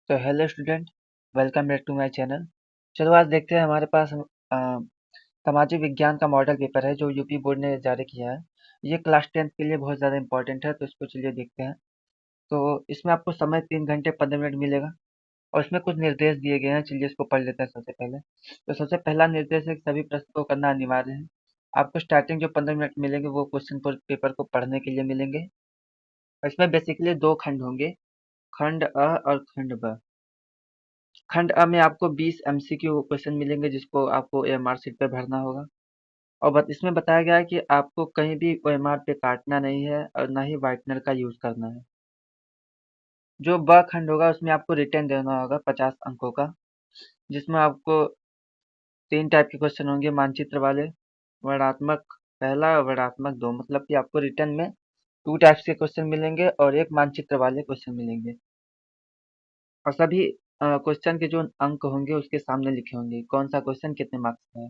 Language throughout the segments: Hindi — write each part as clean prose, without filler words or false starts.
तो hello student, welcome back to my channel. चलो आज देखते हैं हमारे पास सामाजिक विज्ञान का मॉडल पेपर है जो यूपी बोर्ड ने जारी किया है। ये क्लास 10th के लिए बहुत ज़्यादा इंपॉर्टेंट है, तो इसको चलिए देखते हैं। तो इसमें आपको समय 3 घंटे 15 मिनट मिलेगा और इसमें कुछ निर्देश दिए गए हैं। चलिए इसको पढ़ लेते हैं सबसे पहले। तो सबसे पहला निर्देश है कि सभी प्रश्न को करना अनिवार्य है। आपको स्टार्टिंग जो 15 मिनट मिलेंगे वो क्वेश्चन पेपर को पढ़ने के लिए मिलेंगे। और इसमें बेसिकली दो खंड होंगे, खंड अ और खंड ब। खंड अ में आपको 20 एमसीक्यू क्वेश्चन मिलेंगे जिसको आपको ओएमआर शीट पे भरना होगा। और इसमें बताया गया है कि आपको कहीं भी ओएमआर पे काटना नहीं है और ना ही व्हाइटनर का यूज करना है। जो ब खंड होगा उसमें आपको रिटर्न देना होगा 50 अंकों का, जिसमें आपको तीन टाइप के क्वेश्चन होंगे, मानचित्र वाले, वर्णनात्मक पहला और वर्णनात्मक दो। मतलब कि आपको रिटर्न में टू टाइप्स के क्वेश्चन मिलेंगे और एक मानचित्र वाले क्वेश्चन मिलेंगे। और सभी क्वेश्चन के जो अंक होंगे उसके सामने लिखे होंगे कौन सा क्वेश्चन कितने मार्क्स का है।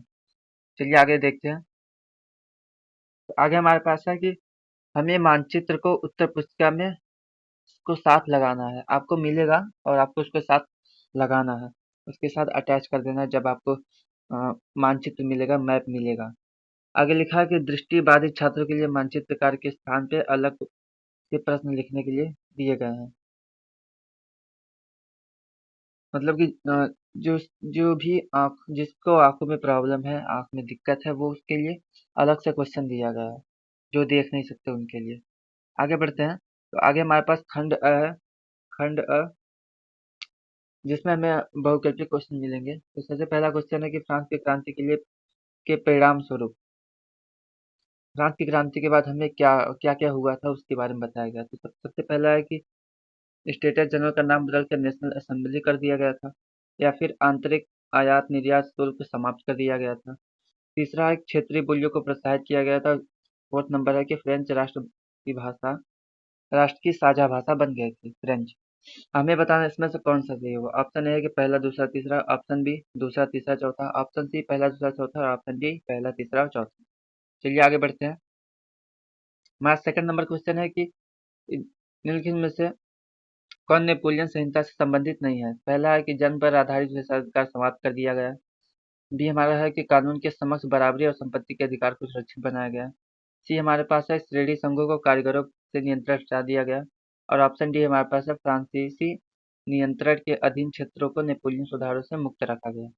चलिए आगे देखते हैं। तो आगे हमारे पास है कि हमें मानचित्र को उत्तर पुस्तिका में उसको साथ लगाना है। आपको मिलेगा और आपको उसके साथ लगाना है, उसके साथ अटैच कर देना है जब आपको मानचित्र मिलेगा, मैप मिलेगा। आगे लिखा है कि दृष्टि बाधित छात्रों के लिए मानचित्रकार के स्थान पे अलग से प्रश्न लिखने के लिए दिए गए हैं। मतलब कि जो जो भी आँख जिसको आँखों में प्रॉब्लम है, आँख में दिक्कत है, वो उसके लिए अलग से क्वेश्चन दिया गया है, जो देख नहीं सकते उनके लिए। आगे बढ़ते हैं। तो आगे हमारे पास खंड अ है। खंड अ जिसमें हमें बहुकल्पिक क्वेश्चन मिलेंगे। तो सबसे पहला क्वेश्चन है कि फ्रांस की क्रांति के लिए के परिणाम स्वरूप फ्रांस की क्रांति के बाद हमें क्या क्या क्या हुआ था उसके बारे में बताया गया। तो सबसे पहला है कि स्टेटस जनरल का नाम बदलकर नेशनल असेंबली कर दिया गया था, या फिर आंतरिक आयात निर्यात शुल्क समाप्त कर दिया गया था। तीसरा है क्षेत्रीय बोलियों को प्रोत्साहित किया गया था। फोर्थ नंबर है कि फ्रेंच राष्ट्र की साझा भाषा बन गई थी फ्रेंच। हमें बताना है इसमें से कौन सा सही होगा। ऑप्शन ए है कि पहला दूसरा तीसरा, ऑप्शन बी दूसरा तीसरा चौथा, ऑप्शन सी पहला दूसरा चौथा और ऑप्शन डी पहला तीसरा और चौथा। चलिए आगे बढ़ते हैं। हमारा सेकंड नंबर क्वेश्चन है कि निम्नलिखित में से कौन नेपोलियन संहिता से संबंधित नहीं है। पहला है कि जन्म पर आधारित विशेषाधिकार समाप्त कर दिया गया। बी हमारा है कि कानून के समक्ष बराबरी और संपत्ति के अधिकार को सुरक्षित बनाया गया। सी हमारे पास है श्रेणी संघों को कारीगरों से नियंत्रण हटा दिया गया। और ऑप्शन डी हमारे पास है फ्रांसीसी नियंत्रण के अधीन क्षेत्रों को नेपोलियन सुधारों से मुक्त रखा गया।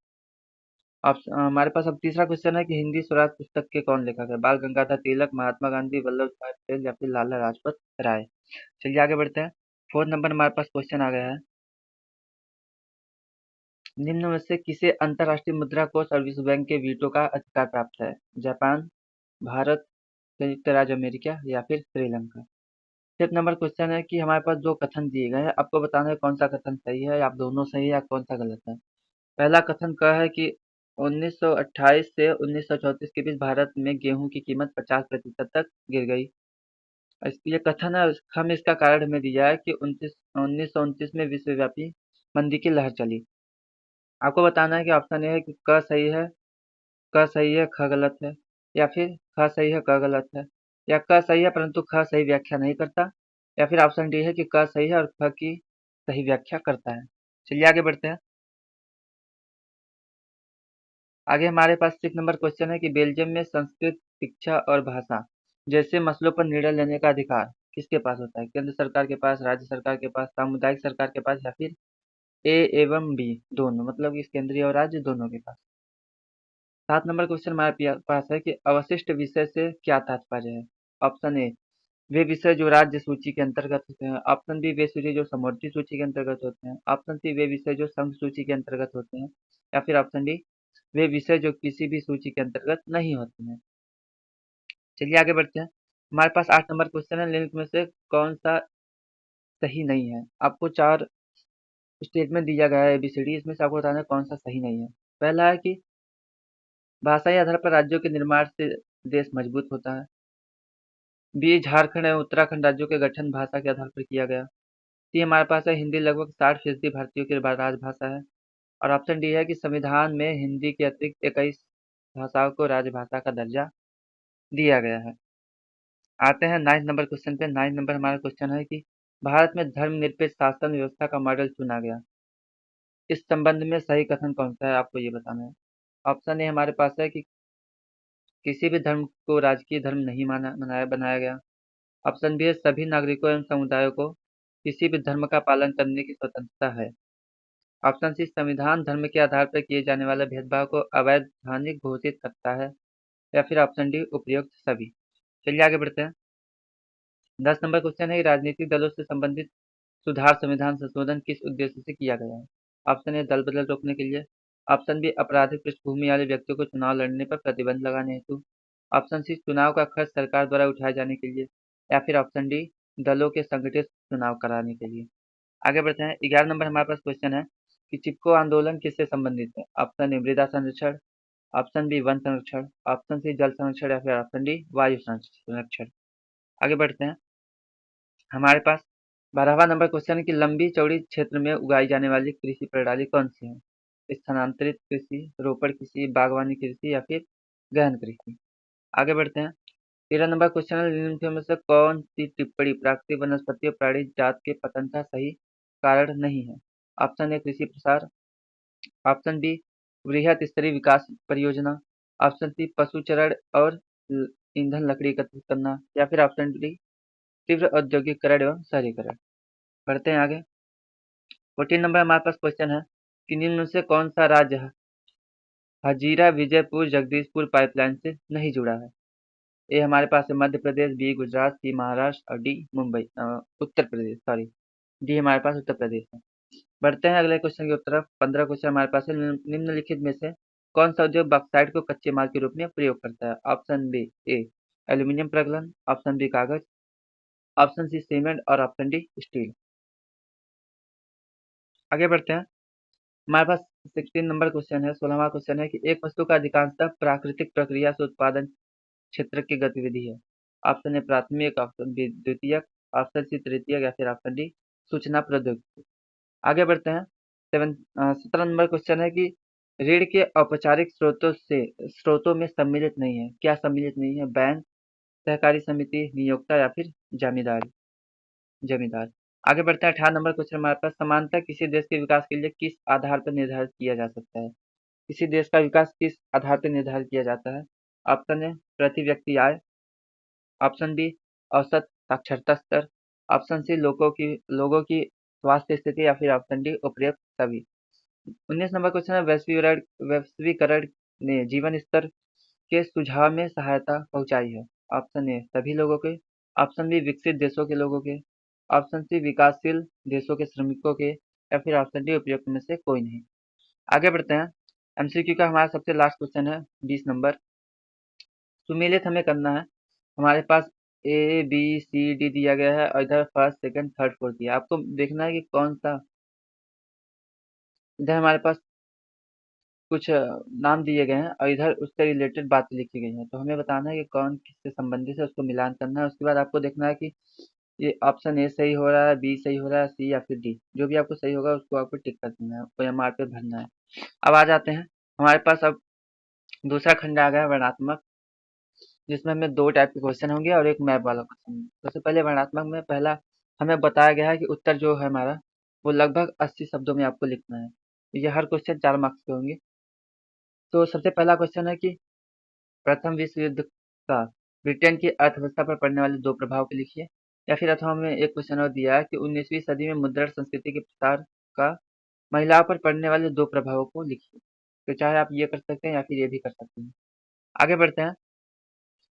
हमारे पास अब तीसरा क्वेश्चन है कि हिंदी स्वराज पुस्तक के कौन लेखक है। बाल गंगाधर तिलक, महात्मा गांधी, वल्लभ भाई पटेल या फिर लाला लाजपत राय। चलिए आगे बढ़ते हैं। फोर्थ नंबर हमारे पास क्वेश्चन आ गया है, निम्न में से किसे अंतर्राष्ट्रीय मुद्रा कोष और विश्व बैंक के वीटो का अधिकार प्राप्त है। जापान, भारत, संयुक्त राज्य अमेरिका या फिर श्रीलंका। फिफ्थ नंबर क्वेश्चन है कि हमारे पास दो कथन दिए गए हैं, आपको बताना है कौन सा कथन सही है या दोनों सही है या कौन सा गलत है। पहला कथन कह है कि 1928 से 1934 के बीच भारत में गेहूं की कीमत 50% तक गिर गई। ये कथन है। हम इसका कारण हमें दिया है कि 1929 में विश्वव्यापी मंदी की लहर चली। आपको बताना है कि ऑप्शन ए है कि क सही है, क सही है, ख गलत है, या फिर ख सही है, क गलत है, या क सही है परंतु ख सही व्याख्या नहीं करता, या फिर ऑप्शन डी है कि क सही है और ख की सही व्याख्या करता है। चलिए आगे बढ़ते हैं। आगे हमारे पास 6 नंबर क्वेश्चन है कि बेल्जियम में संस्कृत शिक्षा और भाषा जैसे मसलों पर निर्णय लेने का अधिकार किसके पास होता है। केंद्र सरकार के पास, राज्य सरकार के पास, सामुदायिक सरकार के पास या फिर ए एवं बी दोनों, मतलब कि केंद्रीय और राज्य दोनों के पास। 7 नंबर क्वेश्चन हमारे पास है कि अवशिष्ट विषय से क्या तात्पर्य है। ऑप्शन ए वे विषय जो राज्य सूची के अंतर्गत होते हैं, ऑप्शन बी वे विषय जो समवर्ती सूची के अंतर्गत होते हैं, ऑप्शन सी वे विषय जो संघ सूची के अंतर्गत होते हैं, या फिर ऑप्शन डी वे विषय जो किसी भी सूची के अंतर्गत नहीं होते हैं। चलिए आगे बढ़ते हैं। हमारे पास 8 नंबर क्वेश्चन है, निम्नलिखित में से कौन सा सही नहीं है। आपको चार स्टेटमेंट दिया गया है एबीसीडी, इसमें से आपको बताना है कौन सा सही नहीं है। पहला है कि भाषाई आधार पर राज्यों के निर्माण से देश मजबूत होता है। बी झारखंड एवं उत्तराखंड राज्यों के गठन भाषा के आधार पर किया गया। सी हमारे पास है हिंदी लगभग 60% भारतीयों की राजभाषा है। और ऑप्शन डी है कि संविधान में हिंदी के अतिरिक्त 21 भाषाओं को राजभाषा का दर्जा दिया गया है। आते हैं 9 नंबर क्वेश्चन पे। 9 नंबर हमारा क्वेश्चन है कि भारत में धर्मनिरपेक्ष शासन व्यवस्था का मॉडल चुना गया। इस संबंध में सही कथन कौन सा है, आपको ये बताना है। ऑप्शन ए हमारे पास है कि किसी भी धर्म को राजकीय धर्म नहीं बनाया गया। ऑप्शन बी है सभी नागरिकों एवं समुदायों को किसी भी धर्म का पालन करने की स्वतंत्रता है। ऑप्शन सी संविधान धर्म के आधार पर किए जाने वाले भेदभाव को अवैधानिक घोषित करता है। या फिर ऑप्शन डी उपयुक्त सभी। चलिए आगे बढ़ते हैं। 10 नंबर क्वेश्चन है कि राजनीतिक दलों से संबंधित सुधार संविधान संशोधन किस उद्देश्य से किया गया है। ऑप्शन ए दल बदल रोकने के लिए। ऑप्शन बी आपराधिक पृष्ठभूमि वाले व्यक्तियों को चुनाव लड़ने पर प्रतिबंध लगाने हेतु। ऑप्शन सी चुनाव का खर्च सरकार द्वारा उठाए जाने के लिए। या फिर ऑप्शन डी दलों के संगठित चुनाव कराने के लिए। आगे बढ़ते हैं। 11 नंबर हमारे पास क्वेश्चन है कि चिपको आंदोलन किससे संबंधित है। ऑप्शन ए मृदा संरक्षण। ऑप्शन बी वन संरक्षण। ऑप्शन सी जल संरक्षण। या फिर ऑप्शन डी वायु संरक्षण। आगे बढ़ते हैं। हमारे पास 12वां नंबर क्वेश्चन है कि लंबी चौड़ी क्षेत्र में उगाई जाने वाली कृषि प्रणाली कौन सी है। स्थानांतरित कृषि, रोपड़ कृषि, बागवानी कृषि या फिर गहन कृषि। आगे बढ़ते हैं। 13 नंबर क्वेश्चन है निम्नलिखित में से कौन सी टिप्पणी प्राकृतिक वनस्पति और प्राणी जात के पतन का सही कारण नहीं है। ऑप्शन ए कृषि प्रसार। ऑप्शन बी वृहत स्तरीय विकास परियोजना। ऑप्शन सी पशुचरण और ईंधन लकड़ी एकत्रित करना। या फिर ऑप्शन डी तीव्र औद्योगिकरण एवं शहरीकरण। बढ़ते हैं आगे। 14 नंबर हमारे पास क्वेश्चन है कि निम्न में से कौन सा राज्य हजीरा विजयपुर जगदीशपुर पाइपलाइन से नहीं जुड़ा है। ए हमारे पास है मध्य प्रदेश, बी गुजरात, सी महाराष्ट्र और D Mumbai Uttar Pradesh, sorry D हमारे पास उत्तर प्रदेश है। बढ़ते हैं अगले क्वेश्चन की तरफ। 15 क्वेश्चन हमारे पास है निम्नलिखित में से कौन सा उद्योग बॉक्साइट को कच्चे माल के रूप में प्रयोग करता है। ऑप्शन बी ए एल्यूमिनियम प्रगलन। ऑप्शन बी कागज। ऑप्शन सी सीमेंट और ऑप्शन डी स्टील। आगे बढ़ते हैं। हमारे पास 16 नंबर क्वेश्चन है, 16वां क्वेश्चन है कि एक वस्तु का अधिकांशतः प्राकृतिक प्रक्रिया से उत्पादन क्षेत्र की गतिविधि है। ऑप्शन ए प्राथमिक। ऑप्शन बी द्वितीयक। ऑप्शन सी तृतीयक। या फिर ऑप्शन डी सूचना प्रौद्योगिकी। आगे बढ़ते हैं। 17 नंबर क्वेश्चन है कि ऋण के औपचारिक स्रोतों में सम्मिलित नहीं है। क्या सम्मिलित नहीं है। बैंक, सहकारी समिति, नियोक्ता या फिर जमींदार। आगे बढ़ते हैं। 18 नंबर क्वेश्चन हमारे पास समानता किसी देश के विकास के लिए किस आधार पर निर्धारित किया जा सकता है। किसी देश का विकास किस आधार पर निर्धारित किया जाता है। ऑप्शन ए प्रति व्यक्ति आय। ऑप्शन बी औसत साक्षरता स्तर। ऑप्शन सी लोगों की स्वास्थ्य स्थिति। या फिर ऑप्शन डी उपयुक्त सभी। 19 नंबर क्वेश्चन है वैश्वीकरण ने जीवन स्तर के सुझाव में सहायता पहुंचाई है। ऑप्शन ए सभी लोगों के। ऑप्शन बी विकसित देशों के लोगों के। ऑप्शन सी विकासशील देशों के श्रमिकों के। या फिर ऑप्शन डी उपयुक्त में से कोई नहीं। आगे बढ़ते हैं। एमसीक्यू का हमारा सबसे लास्ट क्वेश्चन है 20 नंबर। सुमेलित हमें करना है। हमारे पास ए बी सी डी दिया गया है और इधर फर्स्ट सेकंड थर्ड फोर्थ दिया है। आपको देखना है कि कौन सा। इधर हमारे पास कुछ नाम दिए गए हैं और इधर उससे रिलेटेड बातें लिखी गई हैं, तो हमें बताना है कि कौन किससे संबंधित है, उसको मिलान करना है। उसके बाद आपको देखना है कि ये ऑप्शन ए सही हो रहा है, बी सही हो रहा है, सी या फिर डी। जो भी आपको सही होगा उसको आपको टिक कर देना है, OMR पे भरना है। अब आ जाते हैं। हमारे पास अब दूसरा खंड आ गया है वर्णात्मक, जिसमें हमें दो टाइप के क्वेश्चन होंगे और एक मैप वाला क्वेश्चन होंगे। सबसे पहले वर्णात्मक में पहला हमें बताया गया है कि उत्तर जो है हमारा वो लगभग 80 शब्दों में आपको लिखना है। ये हर क्वेश्चन 4 मार्क्स के होंगे। तो सबसे पहला क्वेश्चन है कि प्रथम विश्व युद्ध का ब्रिटेन की अर्थव्यवस्था पर पड़ने वाले दो प्रभाव को लिखिए। या फिर अथवा हमें एक क्वेश्चन और दिया है कि 19वीं सदी में मुद्रण संस्कृति के प्रसार का महिलाओं पर पड़ने वाले दो प्रभावों को लिखिए। तो चाहे आप ये कर सकते हैं या फिर ये भी कर सकते हैं। आगे बढ़ते हैं।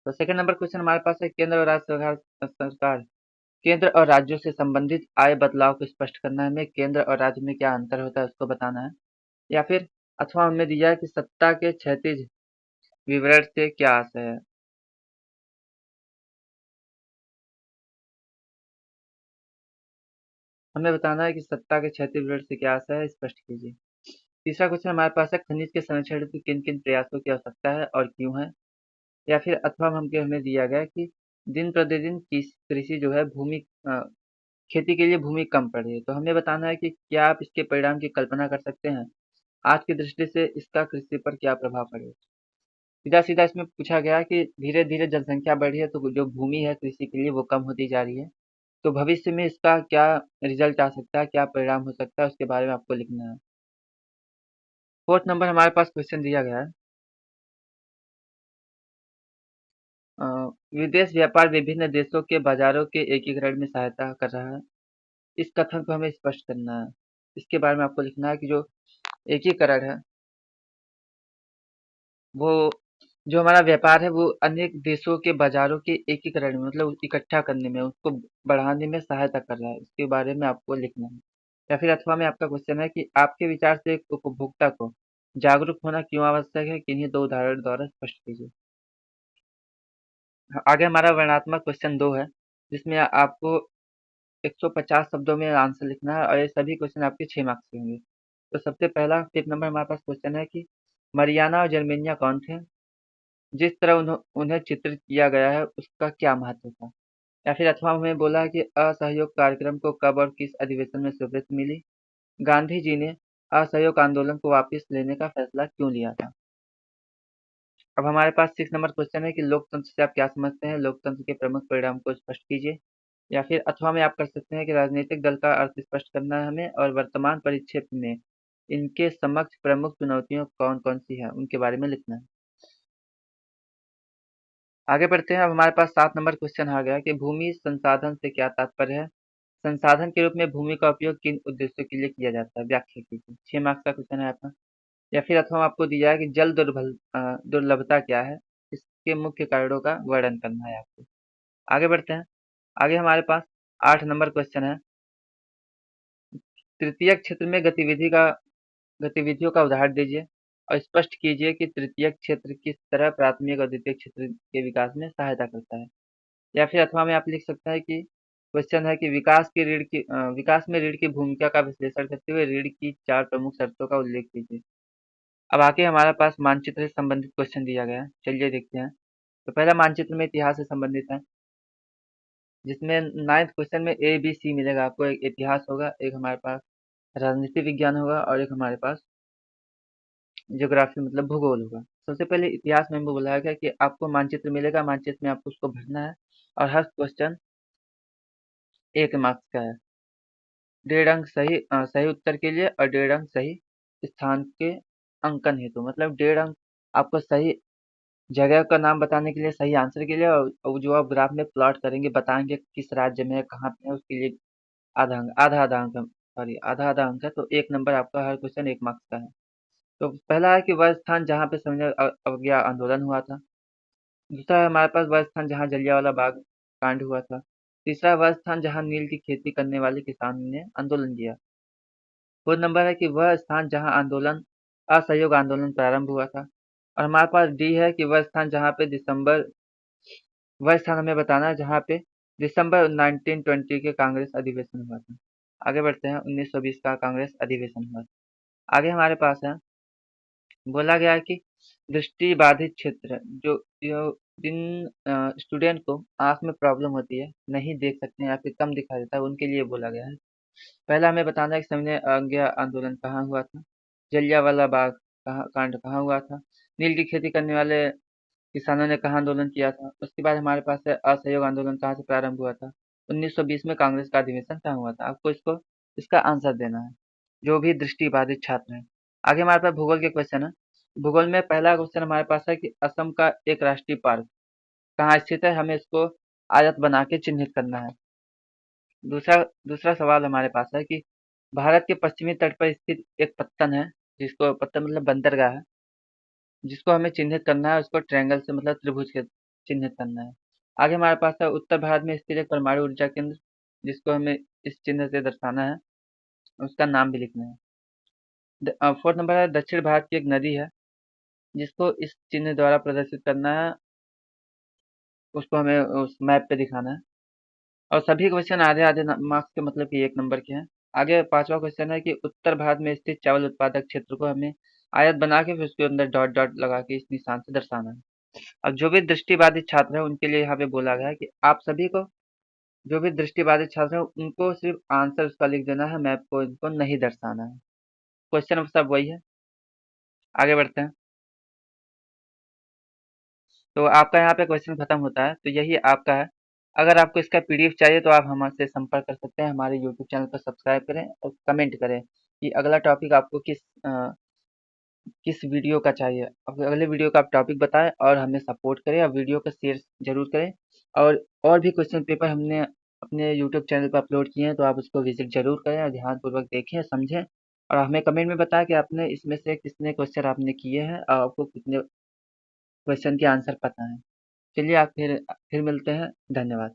तो सेकंड नंबर क्वेश्चन हमारे पास है केंद्र और राज्य सरकार केंद्र और राज्यों से संबंधित आय बदलाव को स्पष्ट करना है। हमें केंद्र और राज्य में क्या अंतर होता है उसको बताना है। या फिर अथवा हमने दिया है कि सत्ता के क्षैतिज विवरण से क्या आशय है। हमें बताना है कि सत्ता के क्षैतिज विवरण से क्या आशय है, स्पष्ट कीजिए। तीसरा क्वेश्चन हमारे पास है खनिज के संरक्षण हेतु किन किन प्रयासों की आवश्यकता है और क्यों है। या फिर अथवा हमें दिया गया है कि दिन प्रतिदिन कृषि जो है खेती के लिए भूमि कम पड़ रही है। तो हमें बताना है कि क्या आप इसके परिणाम की कल्पना कर सकते हैं। आज की दृष्टि से इसका कृषि पर क्या प्रभाव पड़ेगा। सीधा सीधा इसमें पूछा गया है कि धीरे धीरे जनसंख्या बढ़ी है तो जो भूमि है कृषि के लिए वो कम होती जा रही है। तो भविष्य में इसका क्या रिजल्ट आ सकता है, क्या परिणाम हो सकता है, उसके बारे में आपको लिखना है। 4th नंबर हमारे पास क्वेश्चन दिया गया है। अ, विदेश व्यापार विभिन्न देशों के बाजारों के एकीकरण में सहायता कर रहा है। इस कथन को हमें स्पष्ट करना है। इसके बारे में आपको लिखना है कि जो एकीकरण है, वो जो हमारा व्यापार है वो अनेक देशों के बाजारों के एकीकरण में मतलब इकट्ठा करने में, उसको बढ़ाने में सहायता कर रहा है। इसके बारे में आपको लिखना है। या फिर अथवा में आपका क्वेश्चन है कि आपके विचार से एक उपभोक्ता को जागरूक होना क्यों आवश्यक है? किन्हीं 2 उदाहरण द्वारा स्पष्ट कीजिए। आगे हमारा वर्णनात्मक क्वेश्चन 2 है, जिसमें आपको 150 शब्दों में आंसर लिखना है और ये सभी क्वेश्चन आपके 6 मार्क्स के होंगे। तो सबसे पहला 5th नंबर हमारे पास क्वेश्चन है कि मरियाना और जर्मेनिया कौन थे? जिस तरह उन्हें चित्रित किया गया है उसका क्या महत्व था? या फिर अथवा हमें बोला है कि असहयोग कार्यक्रम को कब और किस अधिवेशन में स्वीकृति मिली? गांधी जी ने असहयोग आंदोलन को वापस लेने का फैसला क्यों लिया था? अब हमारे पास 6 नंबर क्वेश्चन है कि लोकतंत्र से आप क्या समझते हैं? लोकतंत्र के प्रमुख परिणाम को स्पष्ट कीजिए। या फिर अथवा में आप कर सकते हैं कि राजनीतिक दल का अर्थ स्पष्ट करना है हमें और वर्तमान परिप्रेक्ष्य में इनके समक्ष प्रमुख चुनौतियां कौन-कौन सी हैं, उनके बारे में लिखना है। आगे बढ़ते हैं। अब हमारे पास 7 नंबर क्वेश्चन आ गया कि भूमि संसाधन से क्या तात्पर्य है? संसाधन के रूप में भूमि का उपयोग किन उद्देश्यों के लिए किया जाता है? व्याख्या कीजिए। 6 मार्क्स का क्वेश्चन है आपका। या फिर अथवा आपको दिया है कि जल दुर्लभता क्या है? इसके मुख्य कारणों का वर्णन करना है आपको। आगे बढ़ते हैं। आगे हमारे पास 8 नंबर क्वेश्चन है। तृतीयक क्षेत्र में गतिविधियों का उदाहरण दीजिए और स्पष्ट कीजिए कि तृतीयक क्षेत्र किस तरह प्राथमिक और द्वितीयक क्षेत्र के विकास में सहायता करता है। या फिर अथवा में आप लिख सकते हैं कि क्वेश्चन है कि विकास में ऋण की भूमिका का विश्लेषण करते हुए ऋण की 4 प्रमुख शर्तों का उल्लेख कीजिए। अब आगे हमारे पास मानचित्र से संबंधित क्वेश्चन दिया गया है। चलिए देखते हैं। तो पहला मानचित्र में इतिहास से संबंधित है, जिसमें 9th क्वेश्चन में ए बी सी मिलेगा आपको। एक इतिहास होगा, एक हमारे पास राजनीति विज्ञान होगा और एक हमारे पास ज्योग्राफी मतलब भूगोल होगा। सबसे पहले इतिहास में हमें बोला गया कि आपको मानचित्र मिलेगा, मानचित्र में आपको उसको भरना है और हर क्वेश्चन 1 मार्क्स का है। 1.5 अंक सही उत्तर के लिए और 1.5 अंक सही स्थान के अंकन हेतु, मतलब 1.5 अंक आपको सही जगह का नाम बताने के लिए, सही आंसर के लिए, और जो आप ग्राफ में प्लॉट करेंगे बताएंगे किस राज्य में है, कहाँ पे है, उसके लिए आधा अंक, सॉरी आधा अंक है। तो 1 नंबर आपका हर क्वेश्चन 1 मार्क्स का है। तो पहला है कि वह स्थान जहाँ पे समझ अवज्ञा आंदोलन हुआ था। दूसरा है हमारे पास वह स्थान जहाँ जलियांवाला बाग कांड हुआ था। तीसरा वह स्थान जहाँ नील की खेती करने वाले किसानों ने आंदोलन किया। 4 नंबर है कि वह स्थान जहाँ असहयोग आंदोलन प्रारंभ हुआ था। और हमारे पास डी है कि वह स्थान हमें बताना है जहाँ पे दिसंबर 1920 के कांग्रेस अधिवेशन हुआ था। आगे बढ़ते हैं। 1920 का कांग्रेस अधिवेशन हुआ था। आगे हमारे पास है, बोला गया है कि दृष्टि बाधित क्षेत्र जो जो जिन स्टूडेंट को आंख में प्रॉब्लम होती है, नहीं देख सकते हैं या फिर कम दिखाई देता है, उनके लिए बोला गया है। पहला हमें बताना है कि सविनय अवज्ञा आंदोलन कहाँ हुआ था, जलियांवाला बाग कांड कहाँ हुआ था, नील की खेती करने वाले किसानों ने कहाँ आंदोलन किया था। उसके बाद हमारे पास है असहयोग आंदोलन कहाँ से प्रारंभ हुआ था। 1920 में कांग्रेस का अधिवेशन कहाँ हुआ था। आपको इसका आंसर देना है, जो भी दृष्टि बाधित छात्र हैं। आगे हमारे पास भूगोल के क्वेश्चन है। भूगोल में पहला क्वेश्चन हमारे पास है कि असम का एक राष्ट्रीय पार्क कहाँ स्थित है, हमें इसको आयत बना के चिन्हित करना है। दूसरा दूसरा सवाल हमारे पास है कि भारत के पश्चिमी तट पर स्थित एक पत्तन है, जिसको पत्तन मतलब बंदरगाह है, जिसको हमें चिन्हित करना है, उसको ट्रायंगल से मतलब त्रिभुज के चिन्हित करना है। आगे हमारे पास है उत्तर भारत में स्थित एक परमाणु ऊर्जा केंद्र, जिसको हमें इस चिन्ह से दर्शाना है, उसका नाम भी लिखना है। 4th नंबर है दक्षिण भारत की एक नदी है, जिसको इस चिन्ह द्वारा प्रदर्शित करना है, उसको हमें उस मैप पे दिखाना है। और सभी क्वेश्चन आधे आधे मार्क्स के मतलब कि 1 नंबर के हैं। आगे 5वां क्वेश्चन है कि उत्तर भारत में स्थित चावल उत्पादक क्षेत्र को हमें आयत बना के फिर उसके अंदर डॉट डॉट लगा के इस निशान से दर्शाना है। अब जो भी दृष्टिबाधित छात्र हैं उनके लिए यहाँ पे बोला गया है कि आप सभी को, जो भी दृष्टिबाधित छात्र हैं उनको सिर्फ आंसर उसका लिख देना है, मैप को इनको नहीं दर्शाना है। क्वेश्चन अब सब वही है। आगे बढ़ते हैं। तो आपका यहाँ पे क्वेश्चन खत्म होता है, तो यही आपका है। अगर आपको इसका पीडीएफ चाहिए तो आप हमसे संपर्क कर सकते हैं। हमारे यूट्यूब चैनल को सब्सक्राइब करें और कमेंट करें कि अगला टॉपिक आपको किस किस वीडियो का चाहिए। अगले वीडियो का आप टॉपिक बताएं और हमें सपोर्ट करें और वीडियो को शेयर जरूर करें। और भी क्वेश्चन पेपर हमने अपने यूट्यूब चैनल पर अपलोड किए हैं, तो आप उसको विजिट जरूर करें और ध्यानपूर्वक देखें समझें और हमें कमेंट में बताएं कि आपने इसमें से कितने क्वेश्चन आपने किए हैं और आपको कितने क्वेश्चन के आंसर पता है। चलिए आप फिर मिलते हैं। धन्यवाद।